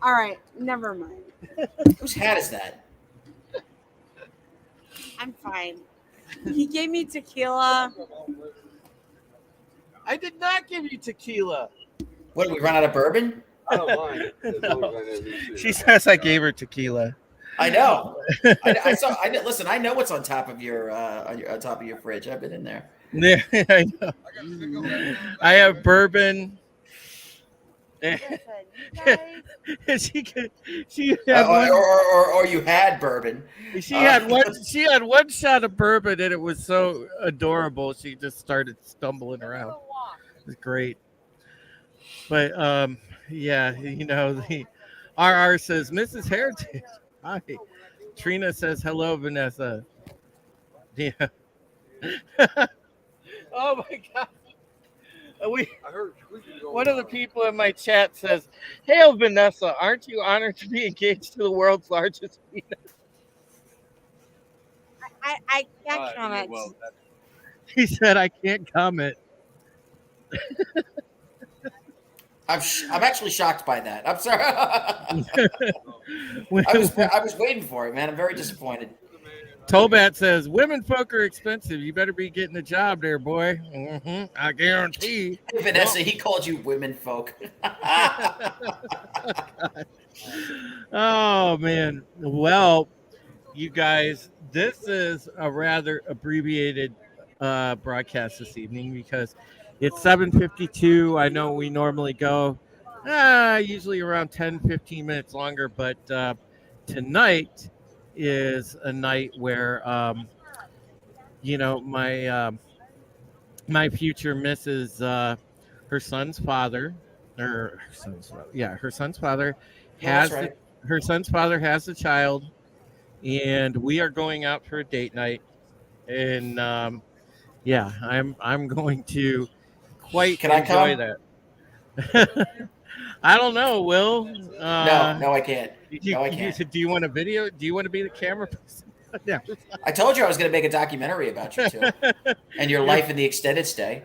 All right, never mind. Whose hat is that? I'm fine. He gave me tequila. I did not give you tequila. What, did we run out of bourbon? I don't mind. As long as I know who's there. She says I gave her tequila. I know. Listen, I know what's on top of your fridge. I've been in there. Yeah, I know. I have bourbon. She had one, or you had bourbon. She had one shot of bourbon and it was so adorable. She just started stumbling around. It was great. But yeah, the RR says Mrs. Heritage. Hi. Trina says hello, Vanessa. Yeah. Oh my God. One of the people in my chat says, "Hail, Vanessa! Aren't you honored to be engaged to the world's largest penis?" I can't comment. Well, He said, "I can't comment." I'm actually shocked by that. I'm sorry. I was waiting for it, man. I'm very disappointed. Tobat says, "Women folk are expensive. You better be getting a job there, boy." Mm-hmm. I guarantee. Hey, Vanessa, he called you women folk. Oh, man. Well, you guys, this is a rather abbreviated broadcast this evening because it's 7:52. I know we normally go usually around 10-15 minutes longer, but tonight is a night where my future missus, her son's father has her son's father has a child, and we are going out for a date night, and I'm going to quite enjoy that. I don't know, Will. No, I can't. No, I can't. Do you want a video? Do you want to be the camera person? No. I told you I was going to make a documentary about you too, and your life in the extended stay.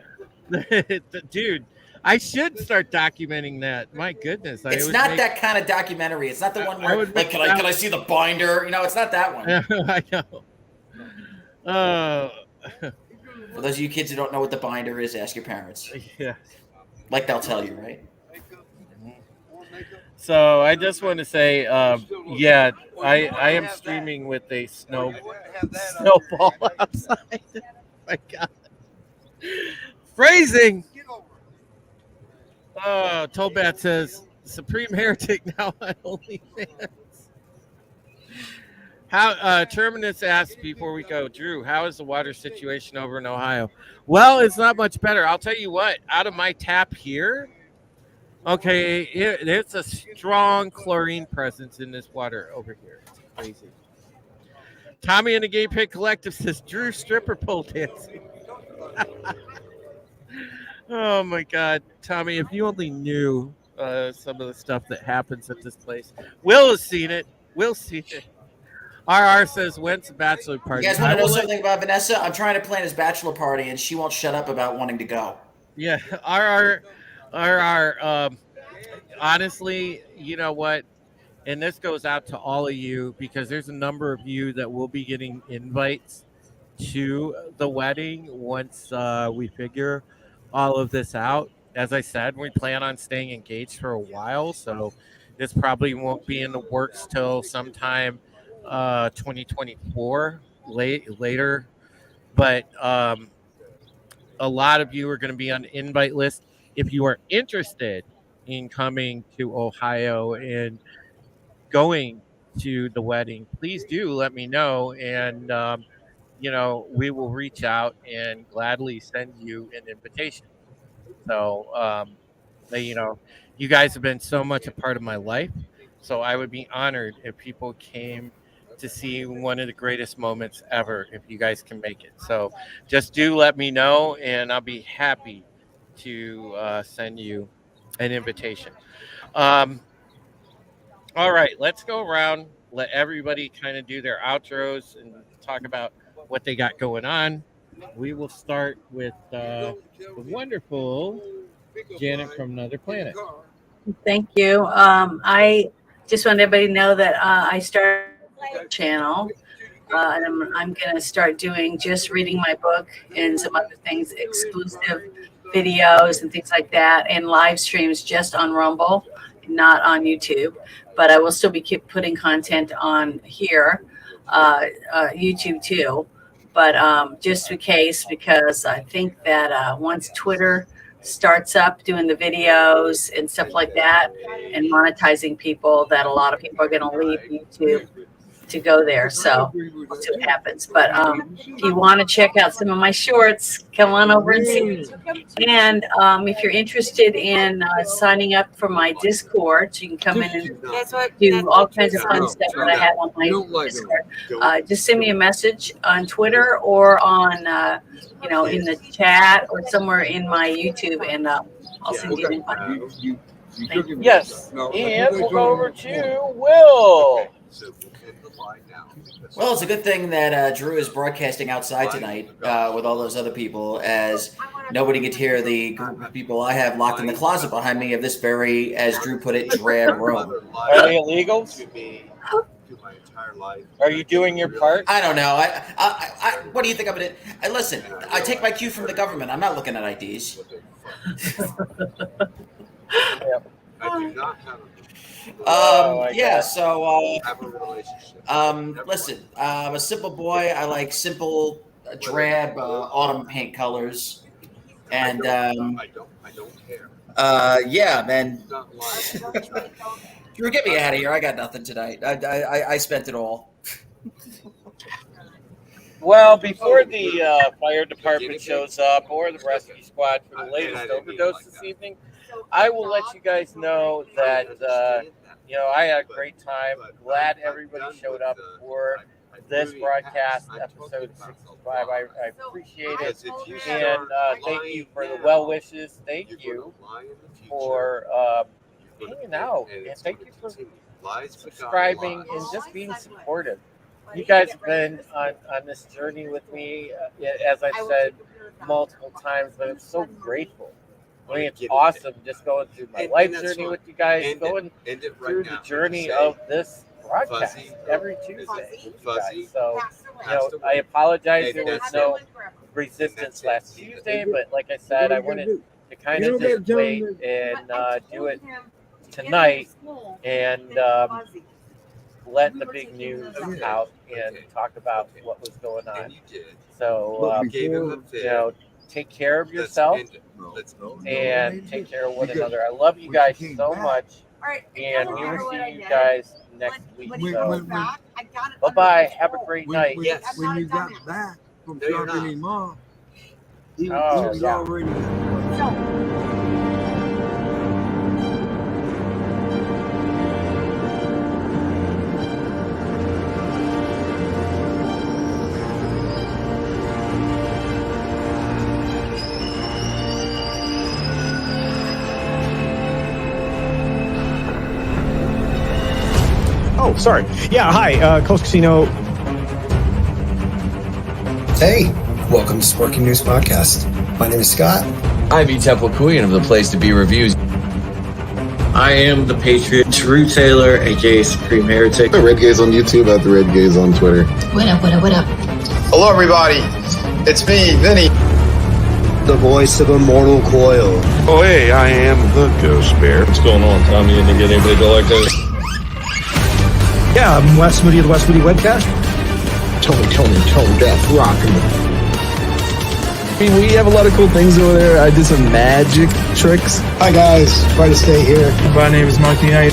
Dude, I should start documenting that. My goodness, it's not that kind of documentary. It's not the one where can I see the binder? It's not that one. I know. For those of you kids who don't know what the binder is, ask your parents. Yeah, like they'll tell you, right? So I just want to say, I am streaming with a snowball outside. Oh my God. Phrasing. Tobat says, Supreme Heretic now on OnlyFans. How Terminus asked before we go, Drew, how is the water situation over in Ohio? Well, it's not much better. I'll tell you what, out of my tap here, okay, there's a strong chlorine presence in this water over here. It's crazy. Tommy and the Gay Pig Collective says Drew stripper pole dancing. Oh my God, Tommy! If you only knew some of the stuff that happens at this place. Will has seen it. Will see it. RR says, "When's the bachelor party?" You guys want to know something about Vanessa? I'm trying to plan his bachelor party, and she won't shut up about wanting to go. Yeah, RR. Honestly, you know what? And this goes out to all of you because there's a number of you that will be getting invites to the wedding once we figure all of this out. As I said, we plan on staying engaged for a while, so this probably won't be in the works till sometime 2024 later. But a lot of you are going to be on the invite list. If you are interested in coming to Ohio and going to the wedding, please do let me know, and we will reach out and gladly send you an invitation. So you guys have been so much a part of my life, so I would be honored if people came to see one of the greatest moments ever if you guys can make it. So just do let me know, and I'll be happy to send you an invitation. All right, let's go around, let everybody kind of do their outros and talk about what they got going on. We will start with the wonderful Janet from Another Planet. Thank you. I just want everybody to know that I started a channel, and I'm going to start doing just reading my book and some other things, exclusive videos and things like that, and live streams just on Rumble, not on YouTube. But I will still be keep putting content on here, YouTube too. But just in case, because I think that once Twitter starts up doing the videos and stuff like that and monetizing people, that a lot of people are going to leave YouTube to go there. So we'll see what happens. But if you want to check out some of my shorts, come on over and see. And if you're interested in signing up for my Discord, so you can come in and do all kinds of fun stuff that I have on my Discord. Just send me a message on Twitter or on, in the chat or somewhere in my YouTube, and I'll send you an invite. Yes, and we'll go over to Will. Well, it's a good thing that Drew is broadcasting outside tonight with all those other people, as nobody could hear the group of people I have locked in the closet behind me of this very, as Drew put it, drab room. Are they illegals? Are you doing your part? I don't know. I what do you think I'm gonna? Listen, I take my cue from the government. I'm not looking at IDs. I do not have listen, I'm a simple boy. I like simple, drab, autumn paint colors. And, I don't care. Man. Drew, get me out of here. I got nothing tonight. I spent it all. Well, before the fire department shows up or the rescue squad for the latest overdose this evening, I will let you guys know that, I had a great time. Glad everybody showed up for this broadcast, episode 65. I appreciate it. And thank you for the well wishes. Thank you for hanging out. And thank you for subscribing and just being supportive. You guys have been on this journey with me, as I said multiple times, but I'm so grateful. I mean, it's awesome just going through my life journey with you guys, going through the journey of this broadcast every Tuesday with you guys. So, I apologize there was no resistance last Tuesday, but like I said, I wanted to kind of just wait and do it tonight and let the big news out and talk about what was going on. So, take care of yourself and take care of one another. I love you guys so much. right. And we Remember will what I see you did? guys next week. When he So, goes back, I got it. bye bye. Have a great night. When you got back from No, you're dropping not. him off, he Oh, was yeah. already. Oh, sorry. Yeah, hi, Coast Casino. Hey, welcome to Sporking News Podcast. My name is Scott. I'm Temple Kuyan of the Place to Be Reviews. I am the Patriot, Drew Taylor, aka Supreme Heretic. The Red Gaze on YouTube, at the Red Gaze on Twitter. What up, what up, what up? Hello, everybody. It's me, Vinny. The voice of Immortal Coil. Oh, hey, I am the Ghost Bear. What's going on, Tommy? You didn't get anybody to like this? Yeah, I'm Wes Moody of the Wes Moody Webcast. Tone Death rocking. I mean, we have a lot of cool things over there. I did some magic tricks. Hi guys, try to stay here. My name is Monkey Knight.